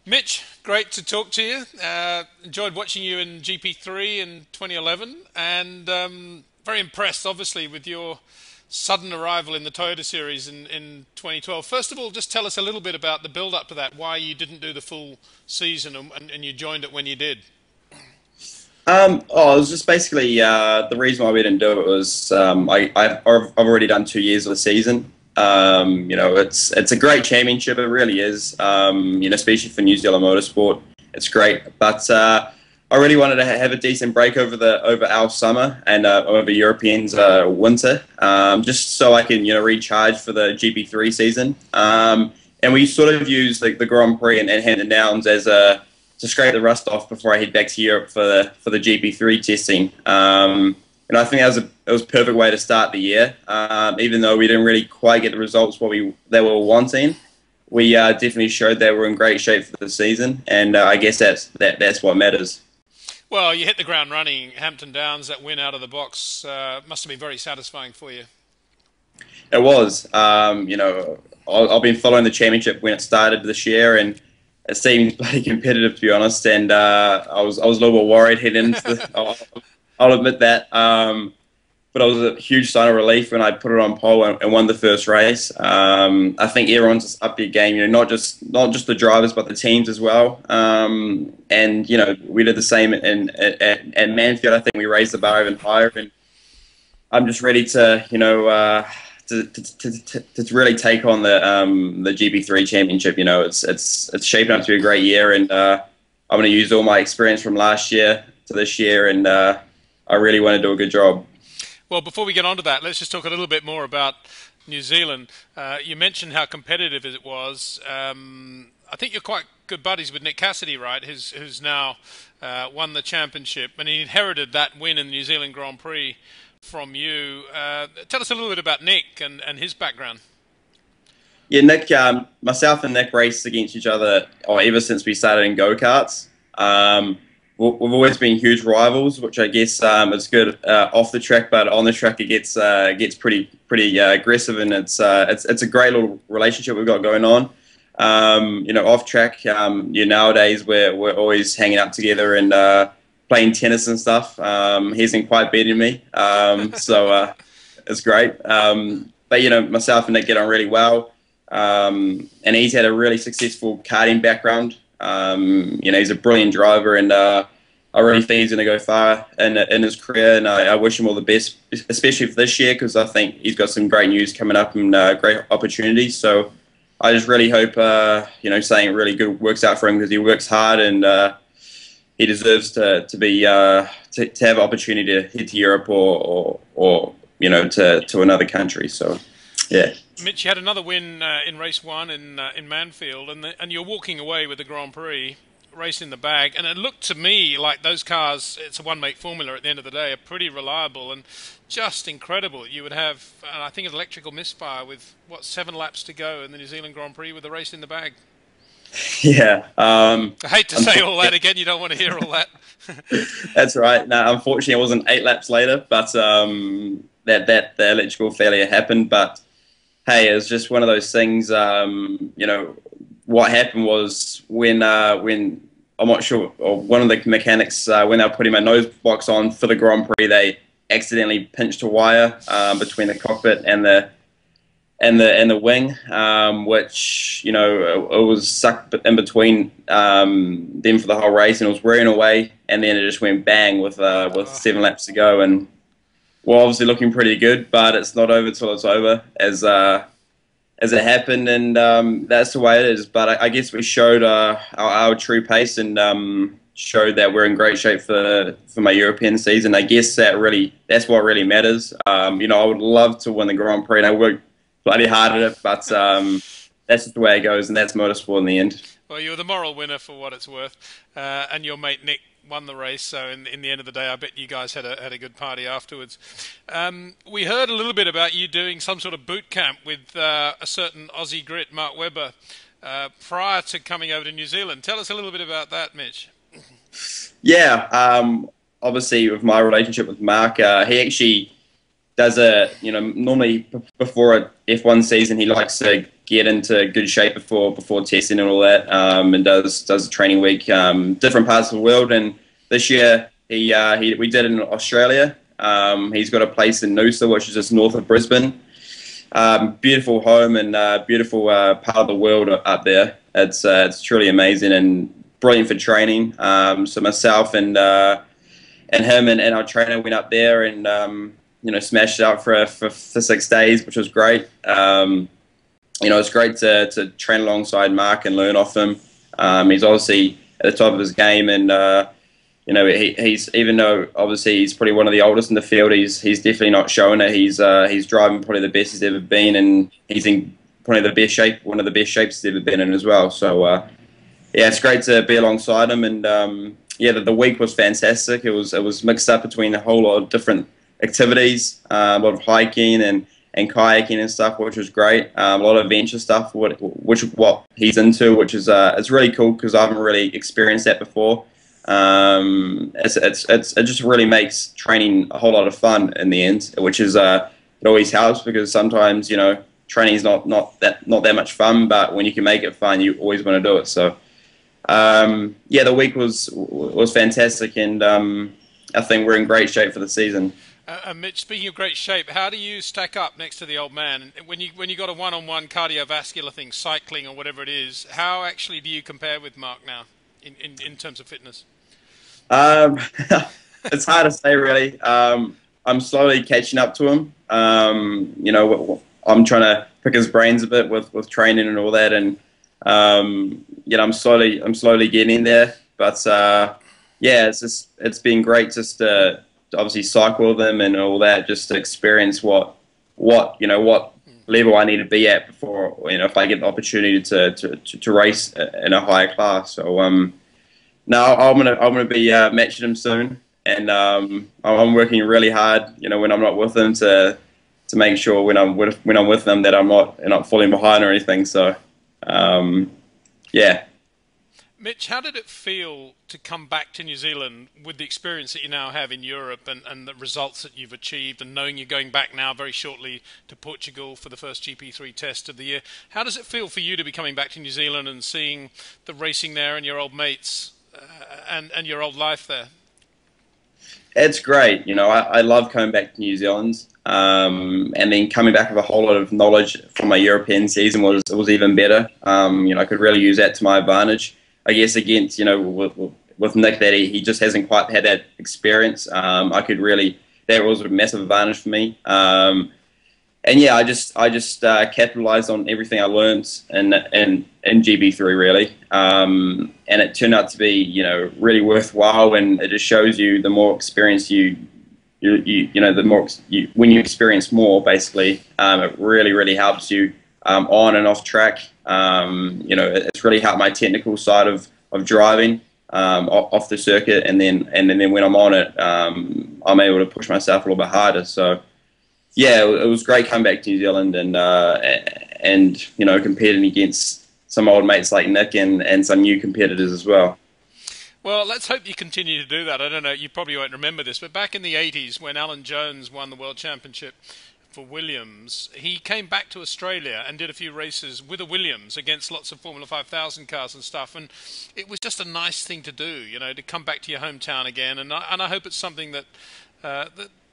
Mitch, great to talk to you. Enjoyed watching you in GP3 in 2011, and very impressed, obviously, with your sudden arrival in the Toyota Series in 2012. First of all, just tell us a little bit about the build-up to that, why you didn't do the full season and you joined it when you did. It was just basically the reason why we didn't do it was I've already done 2 years of the season. It's a great championship. It really is. Especially for New Zealand motorsport, it's great. But I really wanted to have a decent break over our summer and over Europeans winter, just so I can recharge for the GP3 season. And we sort of used the Grand Prix and Hampton Downs as a to scrape the rust off before I head back to Europe for the GP3 testing. And I think that was a perfect way to start the year. Even though we didn't really quite get the results that we were wanting, we definitely showed that we're in great shape for the season, and I guess that's what matters. Well, you hit the ground running. Hampton Downs, that win out of the box, must have been very satisfying for you. It was. I've been following the championship when it started this year, and it seemed bloody competitive, to be honest. And I was a little bit worried heading into I'll admit that. But it was a huge sign of relief when I put it on pole and won the first race. I think everyone's just up their game, not just the drivers but the teams as well. And we did the same at Manfield. I think we raised the bar even higher, and I'm just ready to to really take on the GP3 championship. It's shaping up to be a great year, and I'm going to use all my experience from last year to this year, and I really want to do a good job. Well, before we get on to that, let's just talk a little bit more about New Zealand. You mentioned how competitive it was. I think you're quite good buddies with Nick Cassidy, right? Who's now won the championship, and he inherited that win in the New Zealand Grand Prix from you. Tell us a little bit about Nick and his background. Yeah, Nick, myself and Nick raced against each other ever since we started in go-karts. We've always been huge rivals, which I guess is good off the track, but on the track it gets pretty aggressive, and it's a great little relationship we've got going on. Off track, nowadays we're always hanging out together and playing tennis and stuff. He hasn't quite beaten me, so it's great. But myself and Nick get on really well, and he's had a really successful karting background. He's a brilliant driver, and I really think he's going to go far in his career, and I wish him all the best, especially for this year, because I think he's got some great news coming up and great opportunities. So I just really hope, saying really good works out for him, because he works hard, and he deserves to have opportunity to head to Europe or to another country. So, yeah. Mitch, you had another win in race one in Manfield, and you're walking away with the Grand Prix race in the bag. And it looked to me like those cars, it's a one-make formula at the end of the day, are pretty reliable and just incredible. You would have, I think, an electrical misfire with, 7 laps to go in the New Zealand Grand Prix with the race in the bag. Yeah. I hate to say all that again. You don't want to hear all that. That's right. No, unfortunately, it wasn't 8 laps later, but the electrical failure happened. But hey, it was just one of those things. What happened was when I'm not sure, or one of the mechanics when they were putting my nose box on for the Grand Prix, they accidentally pinched a wire between the cockpit and the wing, which it was sucked in between them for the whole race, and it was wearing away, and then it just went bang with 7 laps to go, and we're obviously looking pretty good, but it's not over till it's over, as it happened, and that's the way it is. But I guess we showed our true pace, and showed that we're in great shape for my European season. I guess that's what really matters. I would love to win the Grand Prix, and I worked bloody hard at it, but that's just the way it goes, and that's motorsport in the end. Well, you were the moral winner for what it's worth, and your mate Nick won the race. So in the end of the day, I bet you guys had a good party afterwards. We heard a little bit about you doing some sort of boot camp with a certain Aussie grit, Mark Webber, prior to coming over to New Zealand. Tell us a little bit about that, Mitch. Yeah, obviously with my relationship with Mark, he actually does normally before a F1 season, he likes to get into good shape before testing and all that, and does a training week, different parts of the world. And this year we did it in Australia. He's got a place in Noosa, which is just north of Brisbane. Beautiful home and beautiful part of the world up there. It's truly amazing and brilliant for training. So myself and him and our trainer went up there and smashed it up for 6 days, which was great. It's great to train alongside Mark and learn off him. He's obviously at the top of his game, and he's, even though obviously he's probably one of the oldest in the field, he's definitely not showing it. He's driving probably the best he's ever been, and he's in probably the best shape, one of the best shapes he's ever been in as well. So it's great to be alongside him, and the week was fantastic. It was mixed up between a whole lot of different activities, a lot of hiking and kayaking and stuff, which was great. A lot of adventure stuff, which what he's into, which is it's really cool because I haven't really experienced that before. It just really makes training a whole lot of fun in the end, which is it always helps, because sometimes training is not that much fun, but when you can make it fun, you always want to do it. So the week was fantastic, and I think we're in great shape for the season. Mitch, speaking of great shape, how do you stack up next to the old man? When you got a one-on-one cardiovascular thing, cycling or whatever it is, how actually do you compare with Mark now in terms of fitness? It's hard to say, really. I'm slowly catching up to him. I'm trying to pick his brains a bit with training and all that, and I'm slowly getting there. But it's been great just to obviously cycle with them and all that, just to experience what level I need to be at before, if I get the opportunity to race in a higher class. So now I'm gonna be matching him soon, and I'm working really hard, when I'm not with them, to make sure when I'm with them that I'm not falling behind or anything. So Mitch, how did it feel to come back to New Zealand with the experience that you now have in Europe and the results that you've achieved, and knowing you're going back now very shortly to Portugal for the first GP3 test of the year? How does it feel for you to be coming back to New Zealand and seeing the racing there and your old mates and your old life there? It's great. I love coming back to New Zealand, and then coming back with a whole lot of knowledge from my European season was even better. I could really use that to my advantage, I guess, against, with Nick, that he just hasn't quite had that experience. That was a massive advantage for me. I just capitalized on everything I learned in GB3, really. And it turned out to be, really worthwhile, and it just shows you the more experience when you experience more, basically, it really helps you on and off track. It's really helped my technical side of driving off the circuit, and then when I'm on it, I'm able to push myself a little bit harder. So it was great coming back to New Zealand and competing against some old mates like Nick and some new competitors as well. Well, let's hope you continue to do that. I don't know, you probably won't remember this, but back in the 80s, when Alan Jones won the World Championship for Williams, he came back to Australia and did a few races with a Williams against lots of Formula 5000 cars and stuff, and it was just a nice thing to do, to come back to your hometown again, and I hope it's something that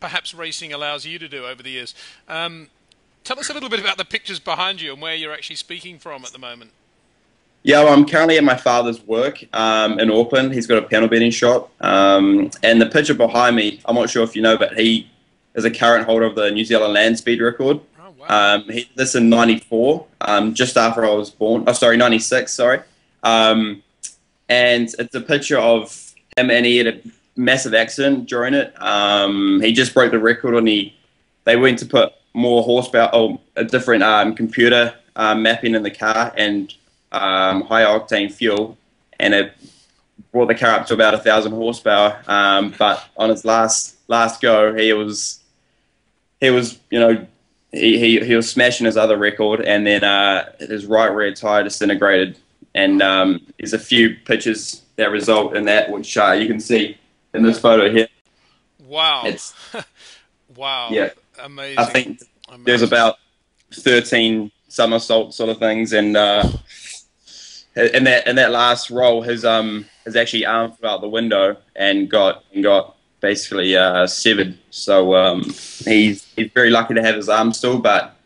perhaps racing allows you to do over the years. Tell us a little bit about the pictures behind you and where you're actually speaking from at the moment. Yeah, well, I'm currently at my father's work in Auckland. He's got a panel beating shop, and the picture behind me, I'm not sure if you know, but he is a current holder of the New Zealand land speed record. Oh, wow. He did this in '94, just after I was born. Oh, sorry, '96. Sorry, and it's a picture of him, and he had a massive accident during it. He just broke the record, and they went to put more horsepower, a different computer mapping in the car, and high octane fuel, and it brought the car up to about 1,000 horsepower. But on his last go, he was smashing his other record, and then his right rear tire disintegrated. And there's a few pictures that result in that, which you can see in this photo here. Wow! Wow! Yeah, Amazing. I think there's about 13 somersault sort of things, and in that last roll, his actually arm fell out the window and got basically severed. So he's very lucky to have his arm still, but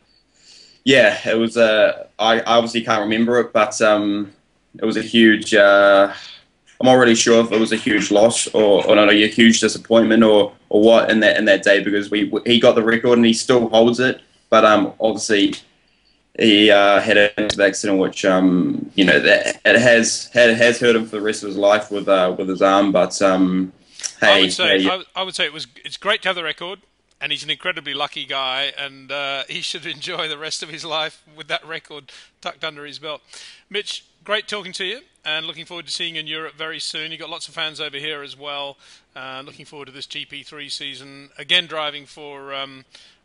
yeah, it was I obviously can't remember it, but it was a huge. I'm not really sure if it was a huge loss or not a huge disappointment or what in that day, because he got the record and he still holds it, but obviously he had an accident which that it has hurt him for the rest of his life with his arm. But hey, I would say it's great to have the record, and he's an incredibly lucky guy, and he should enjoy the rest of his life with that record tucked under his belt. Mitch, great talking to you, and looking forward to seeing you in Europe very soon. You've got lots of fans over here as well. Looking forward to this GP3 season. Again, driving for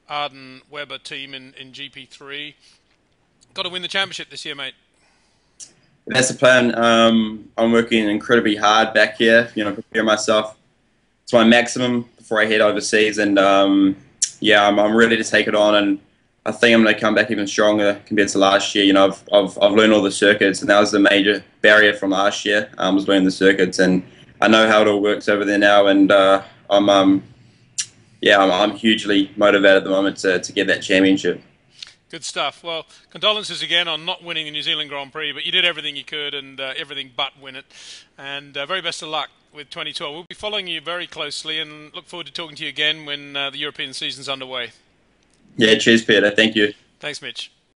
Arden Weber team in GP3. Got to win the championship this year, mate. That's the plan. I'm working incredibly hard back here, prepare myself to my maximum before I head overseas, and yeah, I'm ready to take it on, and I think I'm going to come back even stronger compared to last year. I've learned all the circuits, and that was the major barrier from last year. Was learning the circuits, and I know how it all works over there now, and I'm hugely motivated at the moment to get that championship. Good stuff. Well, condolences again on not winning the New Zealand Grand Prix, but you did everything you could, and everything but win it. And very best of luck with 2012. We'll be following you very closely, and look forward to talking to you again when the European season's underway. Yeah, cheers, Peter. Thank you. Thanks, Mitch.